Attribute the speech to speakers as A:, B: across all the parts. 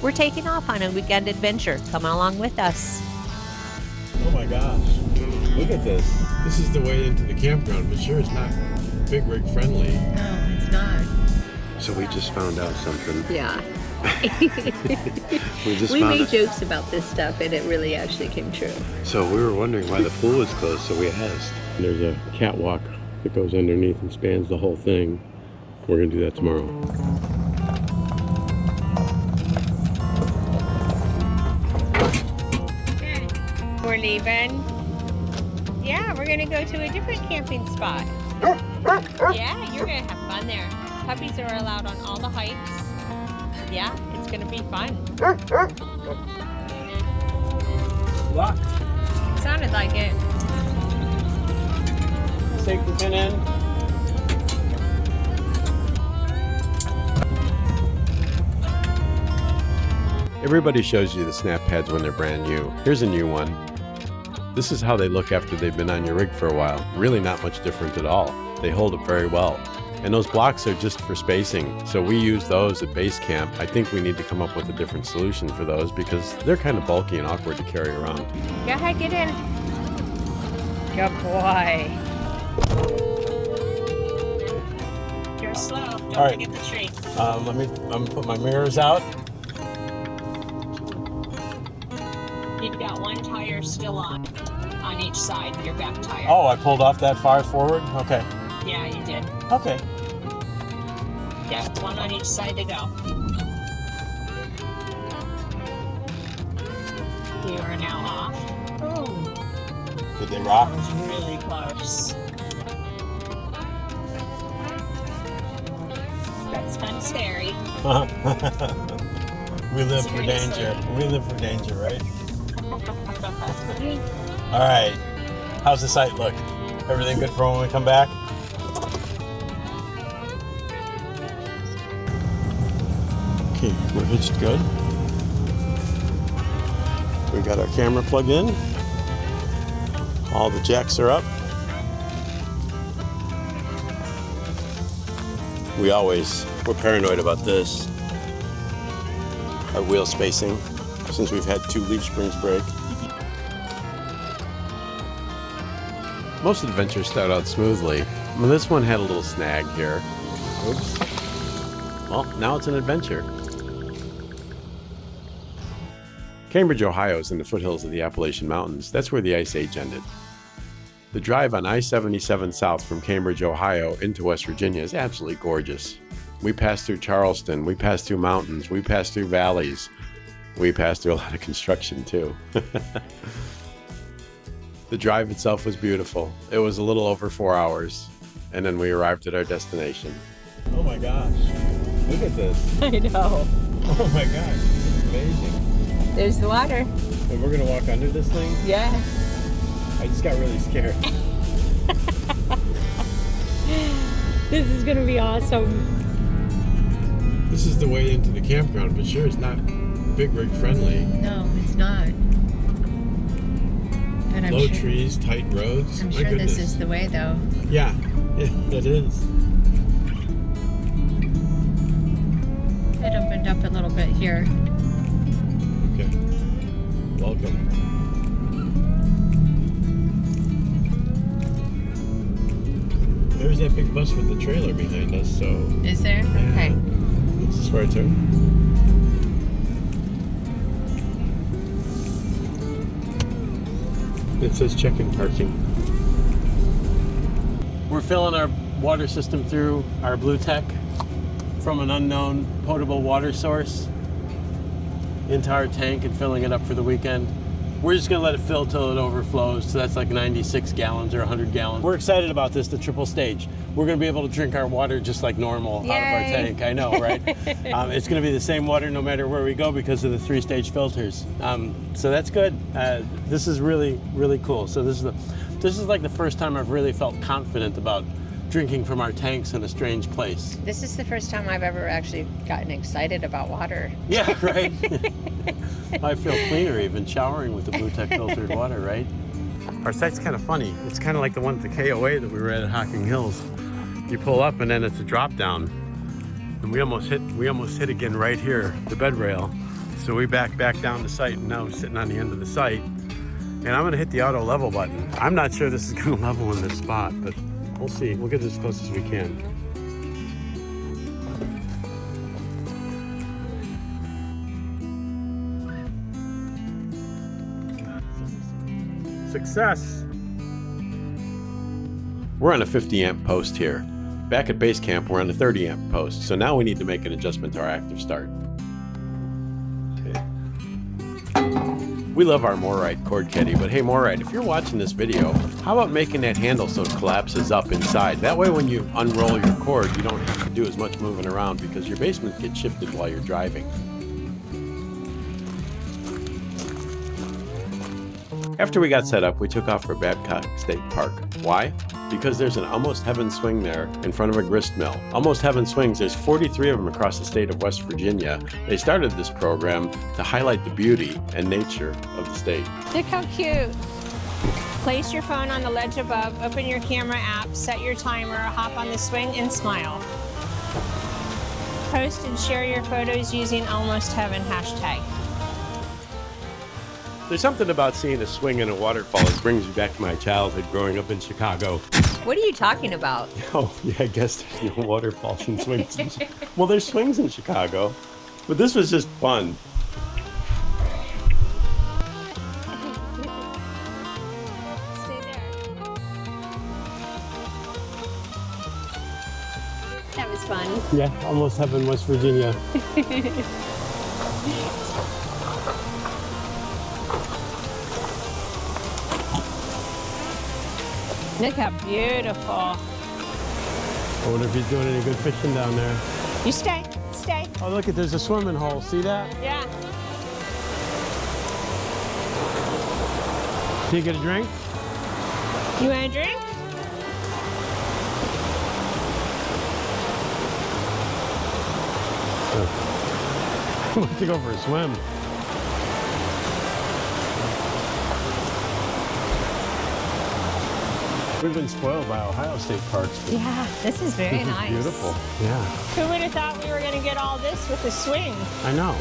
A: We're taking off on a weekend adventure. Come along with us.
B: Oh my gosh. Look at this. This is the way into the campground, but sure it's not big rig friendly.
A: No, it's not.
B: So we just found out something.
A: Yeah.
B: We
A: made jokes about this stuff and it really actually came true.
B: So we were wondering why the pool was closed, so we asked. There's a catwalk that goes underneath and spans the whole thing. We're gonna do that tomorrow.
A: We're leaving. Yeah, we're gonna go to a different camping spot. Yeah, you're gonna have fun there. Puppies are allowed on all the hikes. Yeah, it's gonna be fun.
B: Lock.
A: Sounded like it.
B: Safety pin in. Everybody shows you the SnapPads when they're brand new. Here's a new one. This is how they look after they've been on your rig for a while. Really not much different at all. They hold up very well. And those blocks are just for spacing. So we use those at base camp. I think we need to come up with a different solution for those because they're kind of bulky and awkward to carry around.
A: Go ahead, get in. Good boy. You're slow. Don't forget the tree.
B: I'm gonna put my mirrors out.
A: You've got one tire still on each side, your back tire.
B: Oh, I pulled off that far forward? Okay.
A: Yeah, you did.
B: Okay.
A: Yeah, one on each side to go. You are now off. Oh,
B: Did they rock?
A: that was really close. That's unscary.
B: We live for danger. We live for danger, right? All right. How's the site look? Everything good for when we come back? Okay, we're hitched good. We got our camera plugged in. All the jacks are up. We're paranoid about this. Our wheel spacing, since we've had 2 leaf springs break. Most adventures start out smoothly. I mean, this one had a little snag here. Oops. Well, now it's an adventure. Cambridge, Ohio is in the foothills of the Appalachian Mountains. That's where the Ice Age ended. The drive on I-77 south from Cambridge, Ohio into West Virginia is absolutely gorgeous. We passed through Charleston, we passed through mountains, we passed through valleys. We passed through a lot of construction too. The drive itself was beautiful. It was a little over 4 hours, and then we arrived at our destination. Oh my gosh, look at this.
A: I know.
B: Oh my gosh, this is amazing.
A: There's the water.
B: And we're gonna walk under this thing?
A: Yeah.
B: I just got really scared.
A: This is gonna be awesome.
B: This is the way into the campground, but sure it's not big rig friendly.
A: No, it's not. But I'm
B: Low
A: sure,
B: trees, tight roads.
A: I'm
B: My
A: sure
B: goodness.
A: this is the way though.
B: Yeah, it is.
A: It opened up a little bit here.
B: Okay. Welcome. There's that big bus with the trailer behind us, so...
A: Is there?
B: Yeah.
A: Okay.
B: Is this where I turn? It says check-in parking. We're filling our water system through our Blu Tech from an unknown potable water source into our tank and filling it up for the weekend. We're just gonna let it fill till it overflows, so that's like 96 gallons or 100 gallons. We're excited about this, the triple stage. We're gonna be able to drink our water just like normal out of our tank. I know, right? It's gonna be the same water no matter where we go because of the 3-stage filters. So that's good. This is really, really cool. So this is like the first time I've really felt confident about drinking from our tanks in a strange place.
A: This is the first time I've ever actually gotten excited about water.
B: Yeah, right? I feel cleaner even showering with the Blu Tech filtered water, right? Our site's kind of funny. It's kind of like the one at the KOA that we were at Hocking Hills. You pull up and then it's a drop down. And we almost hit again right here, the bed rail. So we back down the site, and now we're sitting on the end of the site. And I'm gonna hit the auto level button. I'm not sure this is gonna level in this spot, but we'll see. We'll get as close as we can. Success! We're on a 50 amp post here. Back at base camp, we're on a 30 amp post. So now we need to make an adjustment to our active start. We love our MORryde cord caddy, but hey MORryde, if you're watching this video, how about making that handle so it collapses up inside? That way when you unroll your cord, you don't have to do as much moving around because your basement gets shifted while you're driving. After we got set up, we took off for Babcock State Park. Why? Because there's an Almost Heaven swing there in front of a grist mill. Almost Heaven swings, there's 43 of them across the state of West Virginia. They started this program to highlight the beauty and nature of the state.
A: Look how cute. Place your phone on the ledge above, open your camera app, set your timer, hop on the swing, and smile. Post and share your photos using Almost Heaven hashtag.
B: There's something about seeing a swing in a waterfall that brings you back to my childhood growing up in Chicago.
A: What are you talking about?
B: Oh, yeah, I guess there's no waterfalls and swings. Well, there's swings in Chicago, but this was just fun.
A: Stay there. That was fun.
B: Yeah, Almost Heaven, West Virginia.
A: Look how beautiful.
B: I wonder if he's doing any good fishing down there.
A: You stay.
B: Oh, look, there's a swimming hole. See that?
A: Yeah.
B: Can you get a drink?
A: You want a drink?
B: I want to go for a swim. We've been spoiled by Ohio State parks.
A: Yeah, this is very nice.
B: Beautiful. Yeah.
A: Who would have thought we were going to get all this with a swing?
B: I know.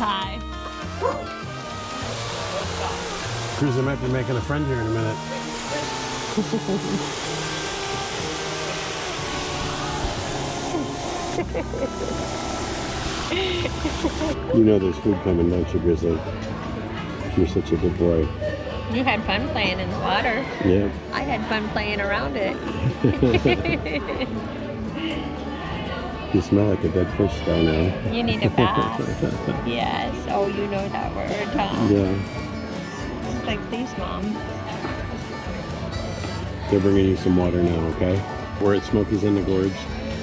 A: Hi.
B: Cruiser might be making a friend here in a minute. You know there's food coming, don't you, Grizzly? You're such a good boy.
A: You had fun playing in the water.
B: Yeah.
A: I had fun playing around it.
B: You smell like a dead fish by now.
A: You need a bath. Yes. Oh, you know that word, huh?
B: Yeah.
A: It's like, please, Mom.
B: They're bringing you some water now, okay? We're at Smokey's on the Gorge,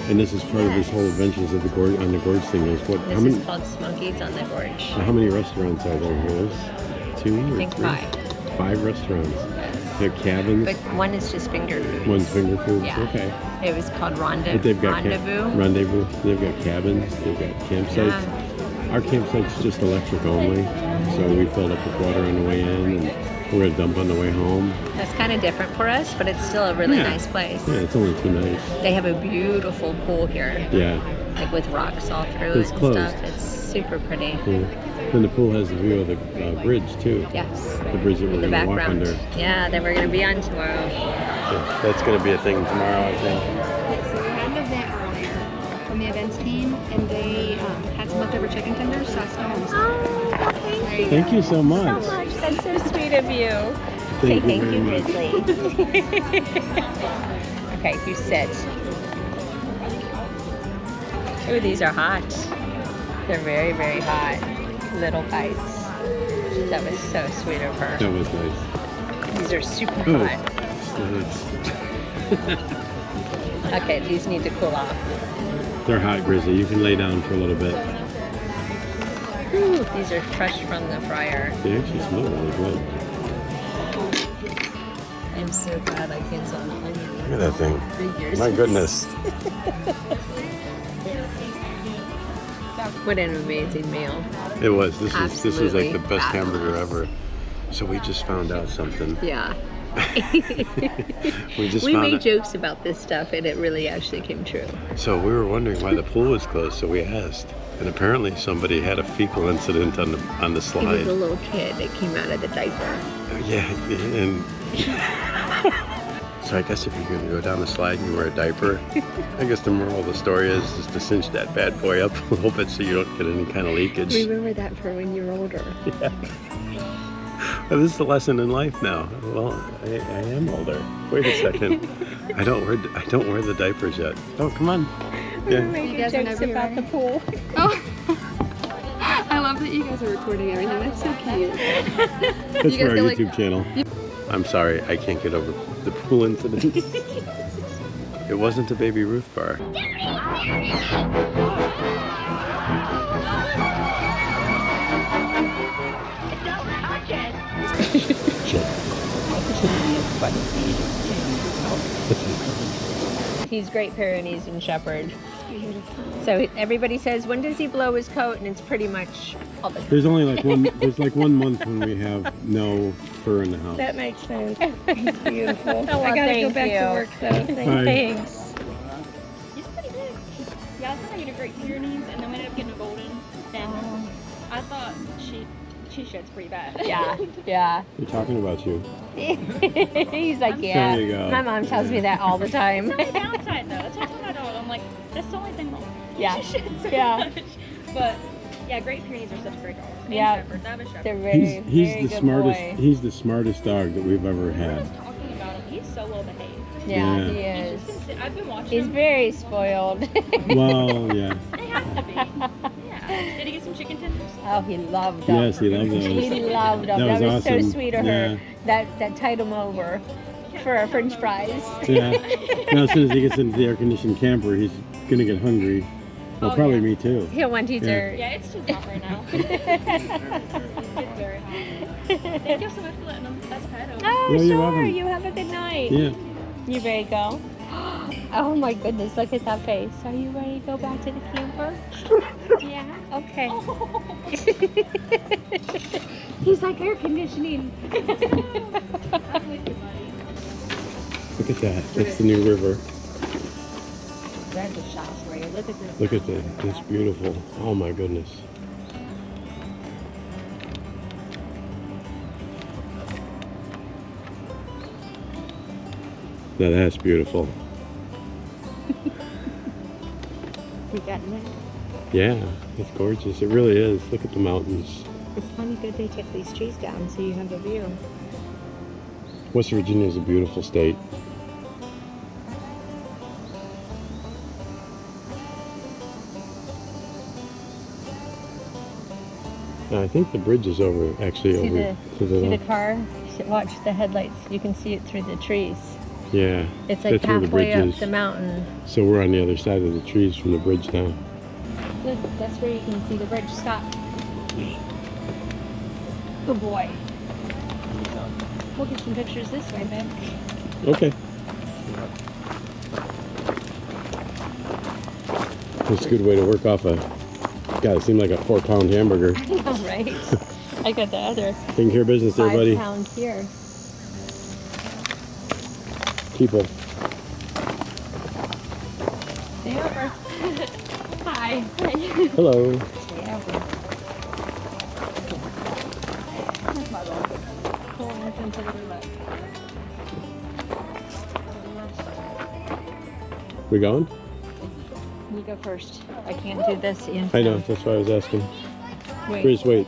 B: and this is part of this whole adventures of the gorge on the gorge thing. Is what?
A: This is called Smokey's on the Gorge.
B: How many restaurants are there here? There's 2 or 3?
A: I think 5.
B: 5 restaurants.
A: Yes.
B: They're cabins.
A: But one is just finger foods.
B: One's finger foods.
A: Yeah.
B: Okay.
A: It was called
B: But they've got
A: Rendezvous.
B: Rendezvous. They've got cabins. They've got campsites.
A: Yeah.
B: Our campsite's just electric only, so we filled up with water on the way in, and we're gonna dump on the way home.
A: That's kind of different for us, but it's still a really nice place.
B: Yeah, it's only too nice.
A: They have a beautiful pool here.
B: Yeah.
A: Like with rocks all through
B: It's
A: it and
B: closed.
A: stuff. It's super pretty.
B: Yeah. Then the pool has a view of the bridge too.
A: Yes.
B: The bridge that we're
A: The
B: gonna walk
A: background.
B: under.
A: Yeah, that we're gonna be on tomorrow.
B: So that's gonna be a thing tomorrow, I think.
C: So we had an event earlier from the events team, and they had some leftover chicken tenders, so I stole them.
A: Oh,
B: Thank you so much.
A: so much. That's so sweet of you.
B: Thank you
A: Say thank
B: very
A: you,
B: much.
A: Grizzly. Okay, you sit. Oh, these are hot. They're very, very hot. Little bites. That was so sweet of her.
B: That was nice.
A: These are super
B: Oh.
A: hot. Okay, these need to cool off.
B: They're hot, Grizzly. You can lay down for a little bit.
A: Ooh, these are fresh from the fryer.
B: They actually smell really good.
A: I'm so glad I canceled the onion.
B: Look at that thing.
A: Figures.
B: My goodness.
A: What an amazing meal.
B: It was. This was like the
A: Absolutely
B: best hamburger
A: fabulous.
B: ever. So we just found out something.
A: Yeah. We made jokes about this stuff, and it really actually came true.
B: So we were wondering why the pool was closed, so we asked. And apparently somebody had a fecal incident on the
A: It
B: slide.
A: was a little kid that came out of the diaper.
B: Yeah, and so I guess if you're gonna go down the slide and you wear a diaper, I guess the moral of the story is to cinch that bad boy up a little bit so you don't get any kind of leakage.
A: Remember that for when you're older.
B: Yeah. Well, this is a lesson in life now. Well, I am older. Wait a second. I don't wear the diapers yet. Oh, come on.
A: We were
B: Yeah.
A: making
C: You guys are
A: jokes
C: never
A: about the
C: right.
A: pool.
C: Oh. I love that you guys are recording everything. That's so cute.
B: That's
C: You
B: for
C: guys
B: our
C: go like
B: YouTube
C: that.
B: channel. I'm sorry, I can't get over the pool incident. It wasn't a Baby Ruth bar.
A: He's Great Pyrenees and Shepherd. So everybody says, when does he blow his coat? And it's pretty much all the time.
B: There's only like one. There's like 1 month when we have no fur in the house.
D: That makes sense. He's beautiful.
A: Well,
D: I gotta go
A: thank
D: back
A: you.
D: to work though.
B: Bye.
A: Thanks.
D: He's pretty big. Yeah, I was trying to get a Great Pyrenees and then we ended up getting a golden. And I thought she sheds pretty bad.
A: Yeah, yeah.
B: We're talking about you.
A: He's like, yeah.
B: There you go.
A: My mom tells me that all the time.
D: That's the downside though. That's what I told my dog. I'm like, that's the only thing wrong.
A: Yeah.
D: She sheds so
A: Yeah.
D: much. But yeah, Great Pyrenees are such great dogs. And
A: Yeah.
D: Shepherds. I have a Shepherd.
A: They're very,
B: He's
A: very
B: the
A: good
B: smartest.
A: boy.
B: He's the smartest dog that we've ever
D: We were
B: had.
D: just talking about him. He's so well behaved.
A: Yeah,
B: Yeah.
A: he
D: He's
A: is.
D: just been I've been watching
A: He's
D: him.
A: very spoiled.
B: Well, yeah.
D: They have to be. Yeah. Did he get some chicken tenders?
A: Oh, he loved them.
B: Yes, he loved those.
A: He loved them.
B: That
A: That
B: was
A: was so
B: awesome.
A: sweet of
B: Yeah.
A: her. That tied him over for our French fries.
B: Yeah. Now, as soon as he gets into the air-conditioned camper, he's gonna get hungry. Well,
D: Oh,
B: probably
D: yeah.
B: me too.
A: He'll want dessert.
D: Yeah, it's too hot right now. It's very hot. Thank you so much for letting them. That's Pato.
A: Oh,
B: Yeah, you're
A: sure.
B: welcome.
A: You have a good night.
B: Yeah.
A: You ready to go? Oh my goodness, look at that face. Are you ready to go back to the camper? Yeah? Okay. He's like air conditioning.
D: I'm with you, buddy.
B: Look at that. That's the new river.
A: There's a shot for you. Look at this.
B: Look at that. It's beautiful. Oh my goodness. Now that's beautiful.
A: We got it.
B: Yeah, it's gorgeous. It really is. Look at the mountains.
A: It's funny that they took these trees down so you have a view.
B: West Virginia is a beautiful state. Now, I think the bridge is actually
A: See
B: over to
A: See
B: the
A: the car? Watch the headlights. You can see it through the trees.
B: Yeah,
A: It's like
B: that's where the
A: halfway
B: bridge
A: up
B: is.
A: the mountain.
B: So we're on the other side of the trees from the bridge down.
A: Look, that's where you can see the bridge stop. Good boy. We'll get some pictures this way, babe.
B: Okay. That's a good way to work off a, God, it seemed like a 4-pound hamburger.
A: I know, right? I got the other
B: Taking care of business there,
A: 5
B: buddy.
A: pounds here.
B: People.
A: Stay over. Hi.
B: Hello.
A: Stay over. That's my dog. Pull him to the left.
B: We going?
A: You go first. I can't do this in.
B: I know, that's why I was asking.
A: Wait.
B: Chris, wait.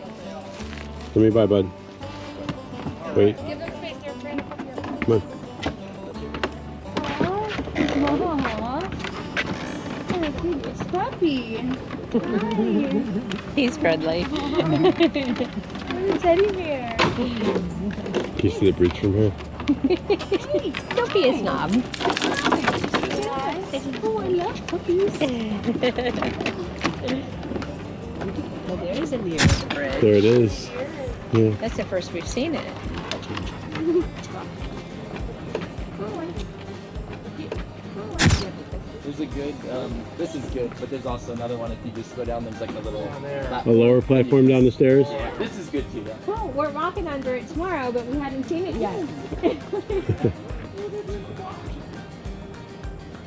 B: Let me by, bud. Wait.
D: Give them space. They're afraid to come here.
B: Come on.
D: It's puppy.
A: He's friendly.
D: Where's Teddy bear?
B: Can you see the bridge from here?
A: Don't be a snob.
D: Oh, I love puppies.
A: Well, there is a nearest bridge.
B: There it is. Yeah.
A: That's the first we've seen it.
E: There's a good, this is good, but there's also another one if you just go down, there's like a little
B: A lower platform down the stairs?
E: Yeah, this is good too though.
A: we're walking under it tomorrow, but we hadn't seen it yet.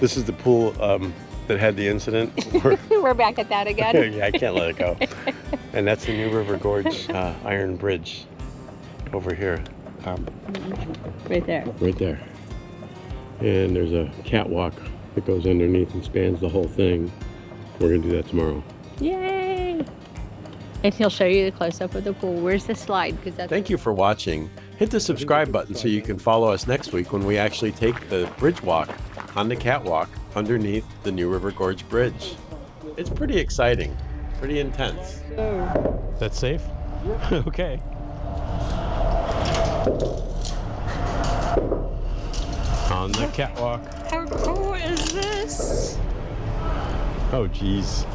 B: This is the pool that had the incident.
A: We're back at that again.
B: Yeah, I can't let it go. And that's the new River Gorge Iron Bridge over here.
A: Right there.
B: Right there. And there's a catwalk that goes underneath and spans the whole thing. We're gonna do that tomorrow.
A: Yay! And he'll show you the close-up of the pool. Where's the slide? Because that's
B: Thank you for watching. Hit the subscribe button so you can follow us next week when we actually take the bridge walk on the catwalk underneath the new River Gorge Bridge. It's pretty exciting, pretty intense. Is that safe? Okay. On the catwalk.
A: How cool is this?
B: Oh, geez.